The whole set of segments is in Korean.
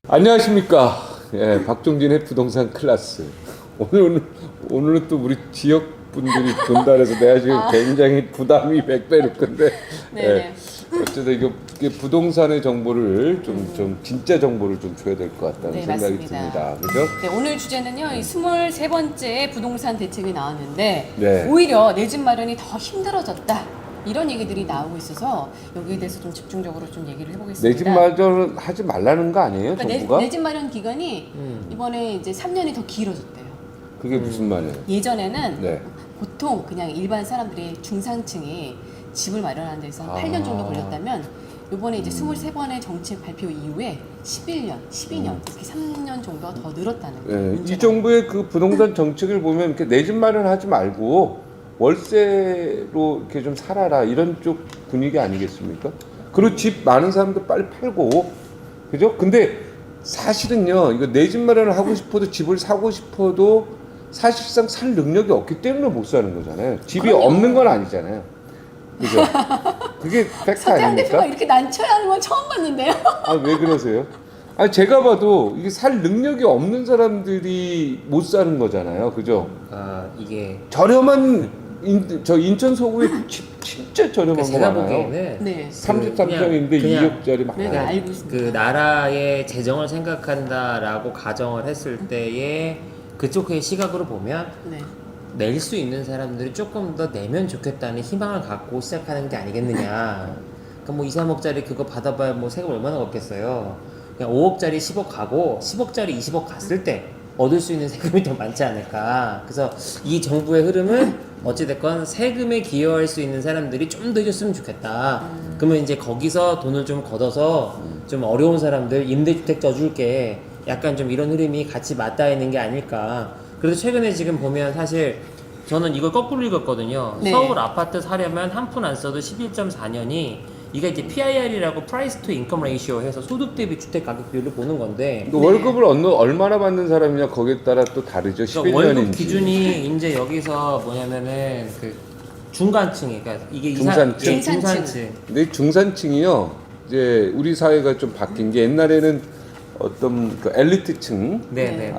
안녕하십니까. 예, 박종진의 부동산 클래스. 오늘은 또 우리 지역 분들이 전달해서 내가 지금 굉장히 부담이 100배일 건데. 예, 어쨌든 이게 부동산의 정보를 좀 진짜 정보를 좀 줘야 될 것 같다는 생각이 맞습니다. 듭니다. 그죠? 네, 오늘 주제는요. 이 23번째 부동산 대책이 나왔는데 네. 오히려 내 집 마련이 더 힘들어졌다. 이런 얘기들이 나오고 있어서 여기에 대해서 좀 집중적으로 좀 얘기를 해보겠습니다. 내 집 마련을 하지 말라는 거 아니에요, 그러니까 정부가? 내 집 마련 기간이 이번에 이제 3년이 더 길어졌대요. 그게 무슨 말이에요? 예전에는 네. 보통 그냥 일반 사람들이 중상층이 집을 마련하는 데서 한 8년 정도 걸렸다면 이번에 이제 23번의 정책 발표 이후에 11년, 12년 이렇게 3년 정도가 더 늘었다는 거예요. 네, 이 문제가. 정부의 그 부동산 정책을 보면 이렇게 내 집 마련하지 말고 월세로 이렇게 좀 살아라 이런 쪽 분위기 아니겠습니까? 그리고 집 많은 사람들 빨리 팔고, 그죠? 근데 사실은요, 이거 내 집 마련을 하고 싶어도 집을 사고 싶어도 사실상 살 능력이 없기 때문에 못 사는 거잖아요. 집이 그럼요. 없는 건 아니잖아요. 그죠? 그게 팩트 서태환 대표가 아닙니까? 이렇게 난처해하는 건 처음 봤는데요. 아, 왜 그러세요? 아니, 제가 봐도 이게 살 능력이 없는 사람들이 못 사는 거잖아요. 그죠? 아 이게 저렴한 저 인천 서구에 집 진짜 저렴한 거 제가 많아요. 보기에는 네. 33평인데 그냥 2억짜리 네, 많아요. 알고 있습니다. 그 나라의 재정을 생각한다라고 가정을 했을 때의 그쪽의 시각으로 보면 네. 낼 수 있는 사람들이 조금 더 내면 좋겠다는 희망을 갖고 시작하는 게 아니겠느냐. 그러니까 뭐 2, 3억짜리 그거 받아봐야 뭐 세금 얼마나 걷겠어요. 그냥 5억짜리 10억 가고 10억짜리 20억 갔을 때 얻을 수 있는 세금이 더 많지 않을까. 그래서 이 정부의 흐름은 어찌됐건 세금에 기여할 수 있는 사람들이 좀 더 해줬으면 좋겠다. 그러면 이제 거기서 돈을 좀 걷어서 좀 어려운 사람들 임대주택 져줄게. 약간 좀 이런 흐름이 같이 맞닿아 있는 게 아닐까. 그래서 최근에 지금 보면 사실 저는 이걸 거꾸로 읽었거든요. 네. 서울 아파트 사려면 한 푼 안 써도 11.4년이 이게 이제 PIR이라고 Price to Income Ratio 해서 소득 대비 주택 가격 비율을 보는 건데 또 월급을 얼마나 받는 사람이냐 거기에 따라 또 다르죠. 그러니까 월급 11년인지. 기준이 이제 여기서 뭐냐면은 그 중간층이 그러니까 이게 중산층? 중산층. 근데 이 중산층이요. 이제 우리 사회가 좀 바뀐 게 옛날에는 어떤 그 엘리트층하고 네네.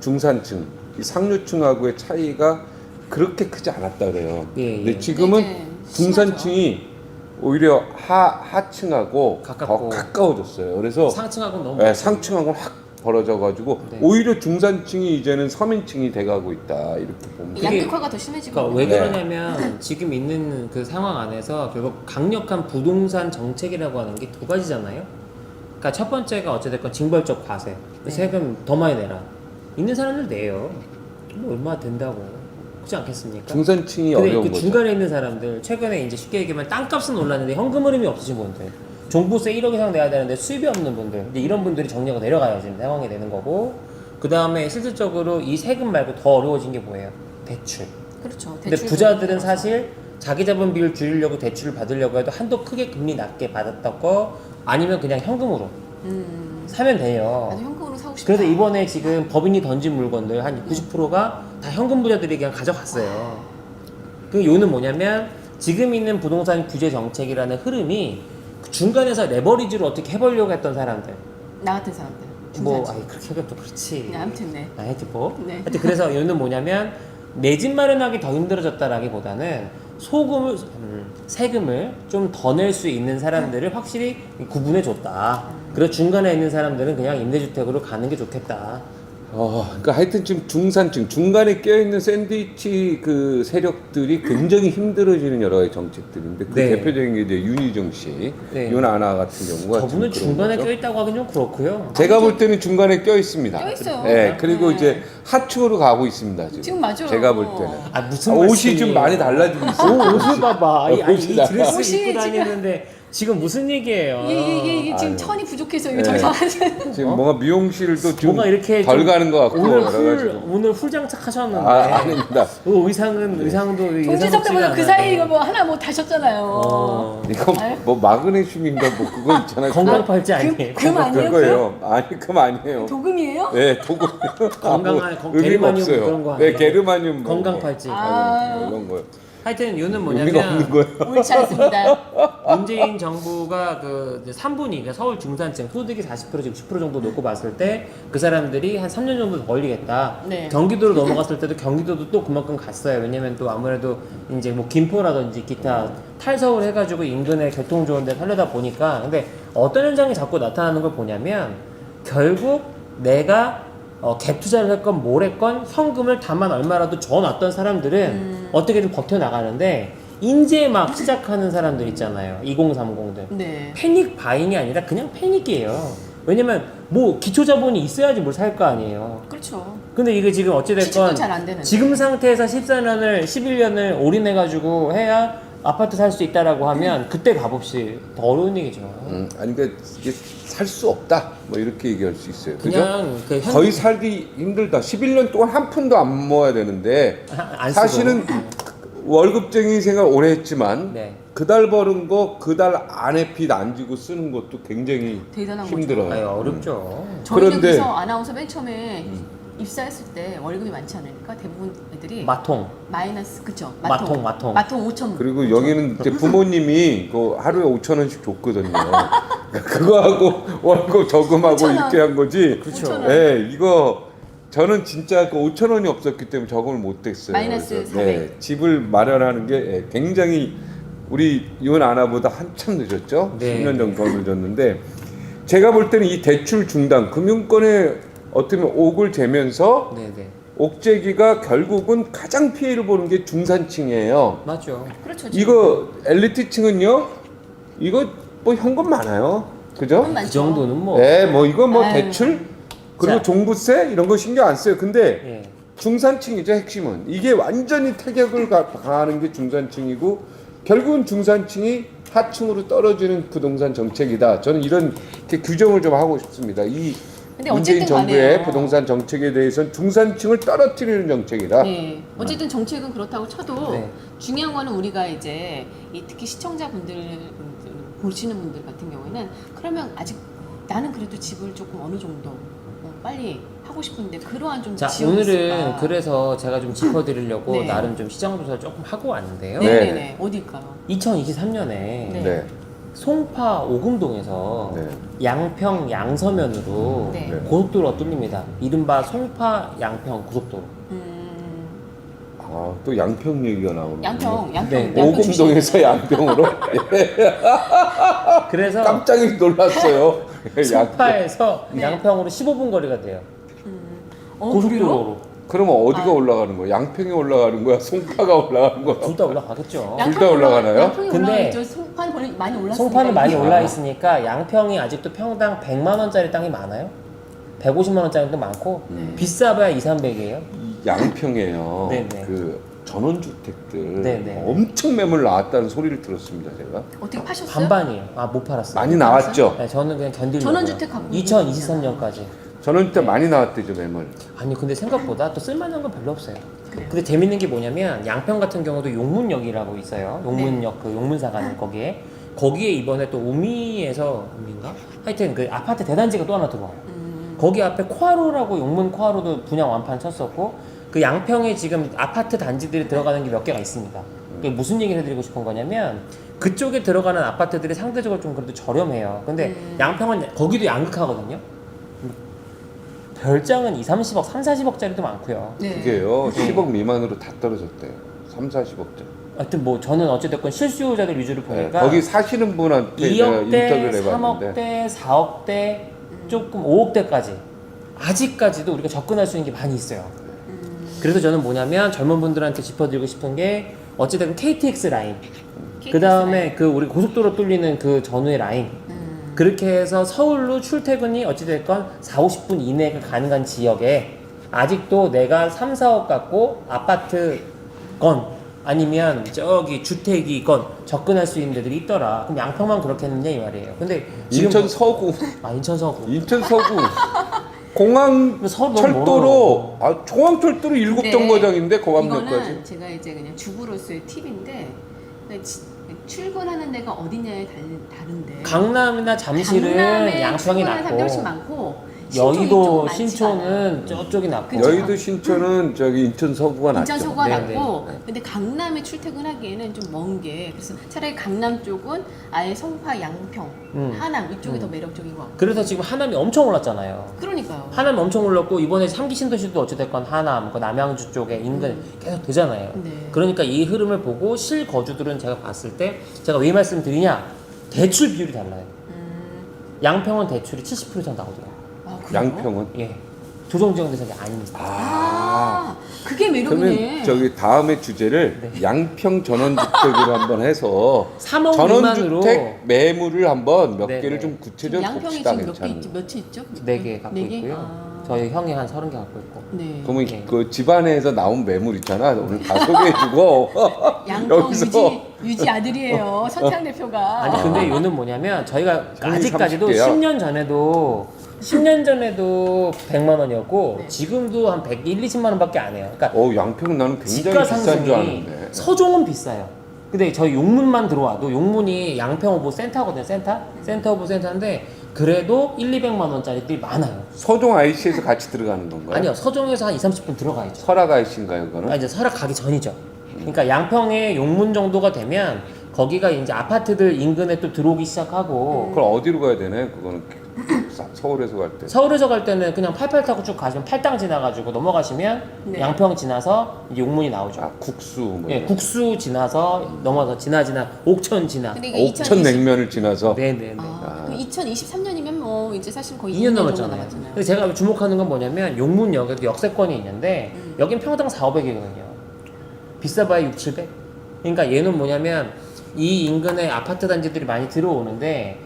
중산층, 이 상류층하고의 차이가 그렇게 크지 않았다 그래요. 예, 근데 예. 지금은 네, 중산층이 오히려 하층하고 가깝고. 더 가까워졌어요. 그래서 상층하고는 너무 네, 상층하고는 확 벌어져가지고 네. 오히려 중산층이 이제는 서민층이 돼가고 있다 이렇게 봅니다. 그게- 양극화가 더 심해지고 그러니까 왜 네. 그러냐면 지금 있는 그 상황 안에서 결국 강력한 부동산 정책이라고 하는 게 두 가지잖아요. 그러니까 첫 번째가 어찌됐건 징벌적 과세, 네. 세금 더 많이 내라. 있는 사람들 내요. 뭐 얼마 된다고 그렇지 않겠습니까? 중산층이 근데 어려운 그 거죠. 중간에 있는 사람들 최근에 이제 쉽게 얘기하면 땅값은 올랐는데 현금 흐름이 없으신 분들, 종부세 1억 이상 내야 되는데 수입이 없는 분들, 이제 이런 분들이 정리가 내려가야 지금 상황이 되는 거고, 그 다음에 실질적으로 이 세금 말고 더 어려워진 게 뭐예요? 대출. 그렇죠. 근데 대출도 부자들은 들어가서. 사실 자기 자본 비율 줄이려고 대출을 받으려고 해도 한도 크게 금리 낮게 받았던 거 아니면 그냥 현금으로 사면 돼요. 나도 현금으로 사고 싶다. 그래서 이번에 지금 법인이 던진 물건들 한 90%가 다 현금 부자들이 그냥 가져갔어요. 그 요는 뭐냐면 지금 있는 부동산 규제 정책이라는 흐름이 그 중간에서 레버리지로 어떻게 해보려고 했던 사람들, 나 같은 사람들. 뭐 중산층. 아니 그렇게 하면 또 그렇지. 네, 아무튼 네. 하여튼 뭐 네. 하여튼 그래서 요는 뭐냐면 내 집 마련하기 더 힘들어졌다라기보다는 세금을 좀 더 낼 수 있는 사람들을 확실히 구분해 줬다. 그리고 중간에 있는 사람들은 그냥 임대주택으로 가는 게 좋겠다. 그러니까 하여튼 지금 중산층, 중간에 껴있는 샌드위치 그 세력들이 굉장히 힘들어지는 여러 가지 정책들인데 그 네. 대표적인 게 이제 윤희정 씨, 네. 윤아나 같은 경우가 저분은 좀 그런 중간에 거죠. 껴있다고 하긴 좀 그렇고요. 제가 볼 때는 중간에 껴 있습니다. 껴 있어요. 네, 그리고 네. 이제 하층으로 가고 있습니다. 지금, 지금 맞아요. 제가 볼 때는 아 무슨 옷이 말씀이에요? 좀 많이 달라지고 있어요. 옷을 봐봐. 아니, 이 옷이 드레스 옷이 입고 지금- 다니는데 지금 무슨 얘기예요? 이게 지금 아유. 천이 부족해서 이거 네. 더 이상 하는. 지금 뭔가 미용실도 좀 뭔가 이렇게 덜 좀 가는 것 같고 오늘 여러 가지로. 오늘 훌장착하셨는데. 아닙니다. 의상도 정지석 때문에 그 사이 이거 뭐 하나 뭐 다셨잖아요. 이거 아유. 뭐 마그네슘인가 뭐 그거 있잖아요. 건강팔찌 아니에요? 금 아니에요? 그거예요. 아니 금 아니에요. 도금이에요? 네, 도금. 건강한 의미가 게르마늄 없어요. 그런 거 네, 아니에요? 게르마늄 뭐. 건강팔찌. 아. 이런 거. 하여튼 요는 의미가 없는 뭐냐면 거예요. 옳지 않습니다. 문재인 정부가 그 3분위, 그러니까 서울 중산층 소득이 40% 지금 10% 정도 놓고 봤을 때 그 사람들이 한 3년 정도 더 걸리겠다. 네. 경기도로 넘어갔을 때도 경기도도 또 그만큼 갔어요. 왜냐면 또 아무래도 이제 뭐 김포라든지 기타 탈서울 해가지고 인근에 교통 좋은 데 살려다 보니까 근데 어떤 현상이 자꾸 나타나는 걸 보냐면 결국 내가 갭 투자를 했건 뭘 했건 현금을 다만 얼마라도 져놨던 사람들은 어떻게든 버텨나가는데 인제 막 시작하는 사람들 있잖아요. 2030들. 네. 패닉 바잉이 아니라 그냥 패닉이에요. 왜냐면 뭐 기초 자본이 있어야지 뭘 살 거 아니에요. 그렇죠. 근데 이게 지금 취직도 어찌됐건 잘 안 되는데. 지금 상태에서 14년을 11년을 올인해가지고 해야 아파트 살 수 있다라고 하면 그때 값없이 더 어려운 얘기죠. 아니 그러니까 이게 살 수 없다. 뭐 이렇게 얘기할 수 있어요. 그죠? 그냥 그 거의 살기 힘들다. 11년 동안 한 푼도 안 모아야 되는데 안 쓰고. 사실은 월급쟁이 생활 오래 했지만 네. 그달 버는 거 그달 안에 빚 안 지고 쓰는 것도 굉장히 대단한 힘들어요. 아유, 어렵죠. 저희는 그런데- 그래서 아나운서 맨 처음에 입사했을 때 월급이 많지 않으니까 대부분 애들이 마통. 마이너스 그쵸? 마통. 마통 5천. 그리고 여기는 이제 부모님이 그 하루에 5,000원씩 줬거든요. 그거하고 월급 저금하고 5,000원. 이렇게 한 거지. 그렇죠. 5,000원. 예, 이거 저는 진짜 그 5,000원이 없었기 때문에 저금을 못했어요. 마이너스 그래서, 400. 집을 마련하는 게 굉장히 우리 이혼 아나보다 한참 늦었죠. 네. 10년 정도 더 늦었는데 제가 볼 때는 이 대출 중단, 금융권에 어떻게 보면 옥을 재면서 네네. 옥죄기가 결국은 가장 피해를 보는 게 중산층이에요. 맞죠. 그렇죠. 이거 엘리트층은요, 이거 뭐 현금 많아요, 그죠? 현금 그 많죠. 정도는 뭐. 네, 뭐 이거 뭐 아유. 대출 그리고 자. 종부세 이런 거 신경 안 써요. 근데 예. 중산층이죠, 핵심은. 이게 완전히 타격을 가하는 게 중산층이고 결국은 중산층이 하층으로 떨어지는 부동산 정책이다. 저는 이런 이렇게 규정을 좀 하고 싶습니다. 이 근데 문재인 어쨌든 정부의 간에요. 부동산 정책에 대해서는 중산층을 떨어뜨리는 정책이다. 네. 어쨌든 정책은 그렇다고 쳐도 네. 중요한 거는 우리가 이제 특히 시청자분들 보시는 분들 같은 경우에는 그러면 아직 나는 그래도 집을 조금 어느 정도 빨리 하고 싶은데 그러한 좀 자, 지원이 오늘은 있을까? 그래서 제가 좀 짚어드리려고 네. 나름 좀 시장 조사를 조금 하고 왔는데요. 네네네. 어딜까요? 2023년에 네. 네. 송파 오금동에서 네. 양평 양서면으로 네. 고속도로가 뚫립니다. 이른바 송파 양평 고속도로. 아, 또 양평 얘기가 나오는. 양평 네. 오금동에서 양평으로 그래서 깜짝 놀랐어요. 송파에서 네. 양평으로 15분 거리가 돼요. 그래요? 고속도로로. 그러면 어디가 올라가는 거야? 양평에 올라가는 거야? 송파가 올라가는 거야? 둘 다 올라가겠죠. 둘다 올라가나요? 양평이 근데 올라가죠. 송파는 거의 많이 올랐습니다. 송파는 많이 이게. 올라 있으니까 양평이 아직도 평당 100만 원짜리 땅이 많아요. 150만 원짜리도 많고 비싸봐야 2, 300이에요. 양평에요. 네네. 그 전원주택들 네네. 엄청 매물 나왔다는 소리를 들었습니다. 제가 어떻게 파셨어요? 반반이에요. 아, 못 팔았어요. 많이 나왔죠. 네, 저는 그냥 견디려고요. 전원주택 갖고 2023년까지. 전원주택 많이 나왔대죠, 매물. 아니 근데 생각보다 또 쓸만한 건 별로 없어요. 그래요? 근데 재밌는 게 뭐냐면 양평 같은 경우도 용문역이라고 있어요. 용문역 그 용문사 가는 거기에 이번에 또 우미인가? 하여튼 그 아파트 대단지가 또 하나 들어와요. 거기 앞에 코아로라고 용문 코아로도 분양 완판 쳤었고 그 양평에 지금 아파트 단지들이 들어가는 게 몇 개가 있습니다. 그게 무슨 얘기를 해드리고 싶은 거냐면 그쪽에 들어가는 아파트들이 상대적으로 좀 그래도 저렴해요. 근데 양평은 거기도 양극하거든요. 별장은 2, 30억, 3, 40억짜리도 많고요. 네. 그게요, 10억 미만으로 다 떨어졌대요. 3, 40억짜리. 하여튼 뭐 저는 어쨌든 실수요자들 위주로 보니까 거기 사시는 분한테 내가 2억대, 인터뷰를 해봤는데 3억대, 4억대, 조금 5억대까지 아직까지도 우리가 접근할 수 있는 게 많이 있어요. 그래서 저는 뭐냐면 젊은 분들한테 짚어드리고 싶은 게 어찌됐든 KTX 라인, 그 다음에 그 우리 고속도로 뚫리는 그 전후의 라인, 그렇게 해서 서울로 출퇴근이 어찌됐건 4, 50분 이내가 가능한 지역에 아직도 내가 3, 4억 갖고 아파트건 아니면 저기 주택이건 접근할 수 있는 데들이 있더라. 그럼 양평만 그렇겠느냐 이 말이에요. 근데 지금 인천 서구, 인천 서구. 인천 서구 공항 서울 너무 철도로 중앙철도로 일곱 네. 정거장인데 이거는 고감역까지. 제가 이제 그냥 주부로서의 팁인데 출근하는 데가 어디냐에 다른데 강남이나 잠실은 강남에 양평이 출근하는 사람들이 훨씬 낫고 많고 여의도 이쪽은 많지가 신촌은 저쪽이 낫고 그쵸. 여의도 신촌은 저기 인천 서구가 낫죠. 인천 서구가 네, 낮고 네. 근데 강남에 출퇴근하기에는 좀 먼 게 그래서 차라리 강남 쪽은 아예 성파, 양평, 하남 이쪽이 더 매력적인 것 같고 그래서 지금 하남이 엄청 올랐잖아요. 그러니까요. 하남이 엄청 올랐고 이번에 3기 신도시도 어찌됐건 하남, 그 남양주 쪽에 인근 계속 되잖아요. 네. 그러니까 이 흐름을 보고 실거주들은 제가 봤을 때 제가 왜 말씀드리냐 대출 비율이 달라요. 양평은 대출이 70% 이상 나오더라고요. 아, 그래요? 양평은. 예. 조정지역 대상이 아닙니다. 아, 그게 매력이네. 그러면 저기 다음에 주제를 양평 전원주택으로 한번 해서 3억 전원주택 미만으로 매물을 한번 몇 네, 개를 네. 좀 구체적으로 양평이 봅시다. 지금 몇 개 괜찮은. 있죠? 몇이 있죠? 4개 갖고 네 개? 있고요. 아. 저희 형이 한 30개 갖고 있고. 네. 그러면 네. 그 집안에서 나온 매물 있잖아. 오늘 다 소개해주고 양평 여기서 유지 아들이에요. 선태양 대표가. 아니 근데 요는 뭐냐면 저희가 정리 아직까지도 30 개야. 10년 전에도 100만 원이었고 네. 지금도 한 100, 20만 원밖에 안 해요. 그러니까 양평 나는 굉장히 집가 비싼 줄 상승이 아는데. 서종은 비싸요. 근데 저희 용문만 들어와도 용문이 양평 오브 센터거든요. 센터 오브 센터인데 그래도 1, 200만 원짜리들이 많아요. 서종 IC에서 같이 들어가는 건가요? 아니요. 서종에서 한 2, 30분 들어가야죠. 설악 IC인가요, 그거는? 아, 이제 설악 가기 전이죠. 그러니까 양평의 용문 정도가 되면 거기가 이제 아파트들 인근에 또 들어오기 시작하고 그럼 어디로 가야 되네? 그거는 서울에서 갈 때. 서울에서 갈 때는 그냥 88 타고 쭉 가시면 팔당 지나가지고 넘어가시면 네. 양평 지나서 이제 용문이 나오죠. 아, 국수 뭐. 예, 국수 지나서 넘어서 지나 옥천 지나. 근데 이게 옥천 냉면을 지나서. 네네네. 아, 그 2023년이면 뭐 이제 사실 거의 2년 2년 정도 넘었잖아요. 남았잖아요. 근데 제가 주목하는 건 뭐냐면 용문역에도 역세권이 있는데 여긴 평당 4,500이거든요. 비싸봐야 6, 700. 그러니까 얘는 뭐냐면 이 인근에 아파트 단지들이 많이 들어오는데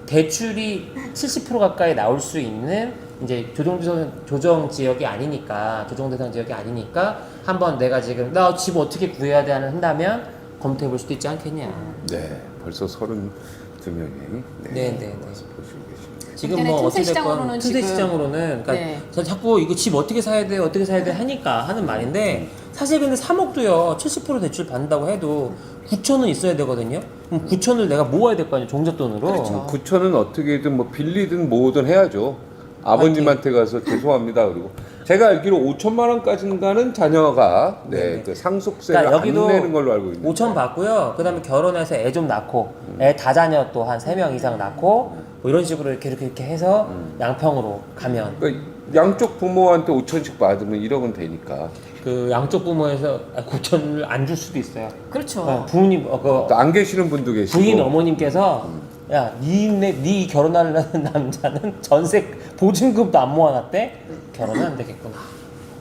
대출이 70% 가까이 나올 수 있는 이제 조정 지역이 아니니까 조정 대상 지역이 아니니까 한번 내가 지금 나 집 어떻게 구해야 돼 한다면 검토해 볼 수도 있지 않겠냐. 네, 벌써 32명이. 네. 보시고 계십니다. 지금 일단은 뭐 틈새 시장으로는 어찌됐건 틈새 지금- 시장으로는 그러니까 네. 저 자꾸 이거 집 어떻게 사야 돼 하니까 하는 말인데 사실 근데 3억도요 70% 대출 받는다고 해도 9천은 있어야 되거든요. 그럼 9천을 내가 모아야 될 거 아니에요 종잣돈으로. 그렇죠. 9천은 어떻게든 뭐 빌리든 모으든 해야죠. 아버님한테 가서 죄송합니다. 그리고 제가 알기로 5천만 원까지인가는 자녀가 네. 그 상속세를 그러니까 여기도 안 내는 걸로 알고 있는데. 5천 받고요. 그다음에 결혼해서 애 좀 낳고 애 다자녀 또 한 3명 이상 낳고 뭐 이런 식으로 이렇게 해서 양평으로 가면 그러니까 양쪽 부모한테 5천씩 받으면 1억은 되니까. 그 양쪽 부모에서 9천을 안 줄 수도 있어요. 그렇죠. 부모님 또 안 계시는 분도 계시고. 부인 어머님께서 야, 네 결혼하려는 남자는 전세 보증금도 안 모아놨대? 결혼은 안 되겠구나.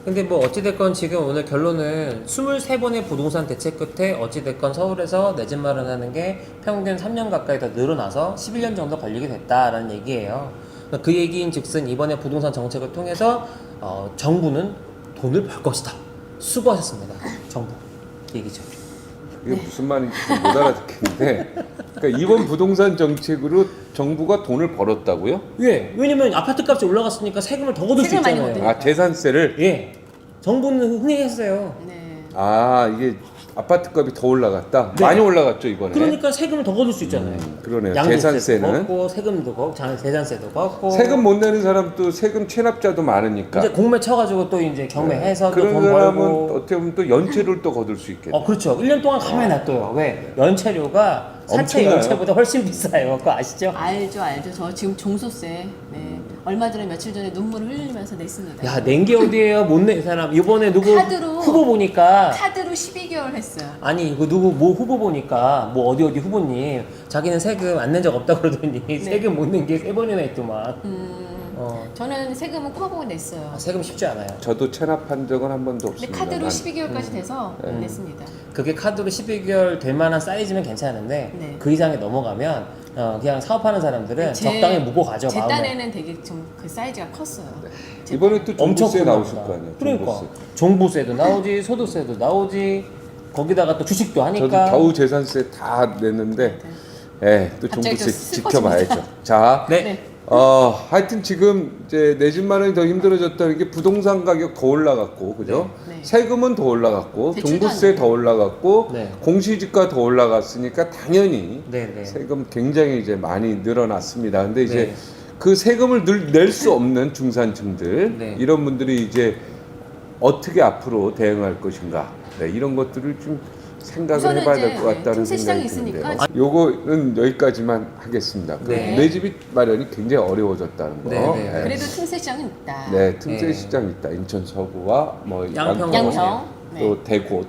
근데 뭐 어찌됐건 지금 오늘 결론은 23번의 부동산 대책 끝에 어찌됐건 서울에서 내 집 마련하는 게 평균 3년 가까이 더 늘어나서 11년 정도 걸리게 됐다라는 얘기예요. 그 얘기인 즉슨 이번에 부동산 정책을 통해서 정부는 돈을 벌 것이다. 수고하셨습니다. 정부. 얘기죠. 이게 무슨 말인지 좀 못 알아듣겠는데. 그러니까 이번 부동산 정책으로 정부가 돈을 벌었다고요? 예, 왜냐면 아파트 값이 올라갔으니까 세금을 더 거둘 수 세금을 많이 있잖아요. 거두니까. 아, 재산세를? 예. 정부는 흥행했어요. 네. 아, 이게 아파트 값이 더 올라갔다? 네. 많이 올라갔죠, 이번에? 그러니까 세금을 더 거둘 수 있잖아요. 그러네요. 양도세도 재산세는. 걷고 세금도 걷고 재산세도 걷고 세금 못 내는 사람도 세금 체납자도 많으니까. 이제 공매 쳐가지고 또 이제 경매해서 또 그런 돈 사람은 벌고 어떻게 보면 또 연체료를 또 거둘 수 있겠네. 그렇죠. 1년 동안 가만히 놔둬요. 왜? 연체료가 사채 엄청나요. 연체보다 훨씬 비싸요. 그거 아시죠? 알죠. 저 지금 종소세. 네. 얼마 전에 며칠 전에 눈물을 흘리면서 냈습니다. 야, 낸 게 어디예요? 못 낸 사람. 이번에 누구 카드로. 후보 보니까 카드로 12개월 했어요. 아니 이거 누구 뭐 후보 보니까 뭐 어디 후보님 자기는 세금 안 낸 적 없다 그러더니 세금 못 낸 게 3번이나 있더만. 저는 세금은 꼬박꼬박 냈어요. 세금 쉽지 않아요. 저도 체납한 적은 한 번도 근데 없습니다. 카드로 난. 12개월까지 돼서 냈습니다. 그게 카드로 12개월 될 만한 사이즈면 괜찮은데 네. 그 이상이 넘어가면 그냥 사업하는 사람들은 적당히 무고 가죠. 제 마음에. 딴에는 되게 좀 그 사이즈가 컸어요. 이번에 또 엄청 종부세 큰 나오실 거구나. 거 아니에요? 그러니까 종부세. 종부세도 나오지 소득세도 나오지 거기다가 또 주식도 하니까 저도 겨우 재산세 다 냈는데, 또 갑자기 종부세 좀 지켜봐야죠. 자, 네. 하여튼 지금 이제 내 집 마련이 더 힘들어졌다는 게 부동산 가격 더 올라갔고, 그죠? 네. 세금은 더 올라갔고, 대출도 종부세 안 더 올라갔고, 네. 공시지가 더 올라갔으니까 당연히 네. 세금 굉장히 이제 많이 늘어났습니다. 근데 이제 네. 그 세금을 낼 수 없는 중산층들 네. 이런 분들이 이제 어떻게 앞으로 대응할 것인가 네, 이런 것들을 좀 생각을 우선은 해봐야 이제, 될 것 같다는 틈새 생각이 시장이 드는데요. 있으니까 요거는 여기까지만 하겠습니다. 네. 내 집이 마련이 굉장히 어려워졌다는 거. 네, 네. 그래도 틈새 시장은 있다. 네, 틈새 네. 시장 있다. 인천 서구와 뭐 양평. 양평. 또 대구